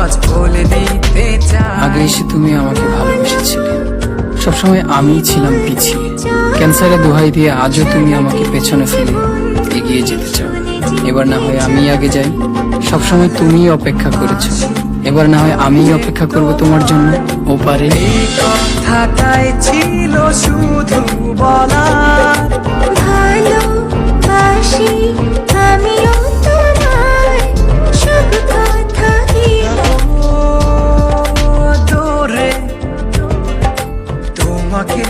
আজ বলে দিতে চাই। আগে এসে তুমি আমাকে ভালোবেসেছিলে, সবসময় আমিই ছিলাম পিছিয়ে। ক্যান্সারে দোহাই দিয়ে আজও তুমি আমাকে পেছনে ফেলে এগিয়ে যেতে চাও। এবার না হয় আমি আগে যাই, সবসময় তুমিই অপেক্ষা করেছো, এবার না হয় আমিই অপেক্ষা করব তোমার জন্য ওপারে। এই কথাটাই ছিল শুধু বলার, ভালোবাসি আমিও তোমার সব কথা দিব। তোরে তোমাকে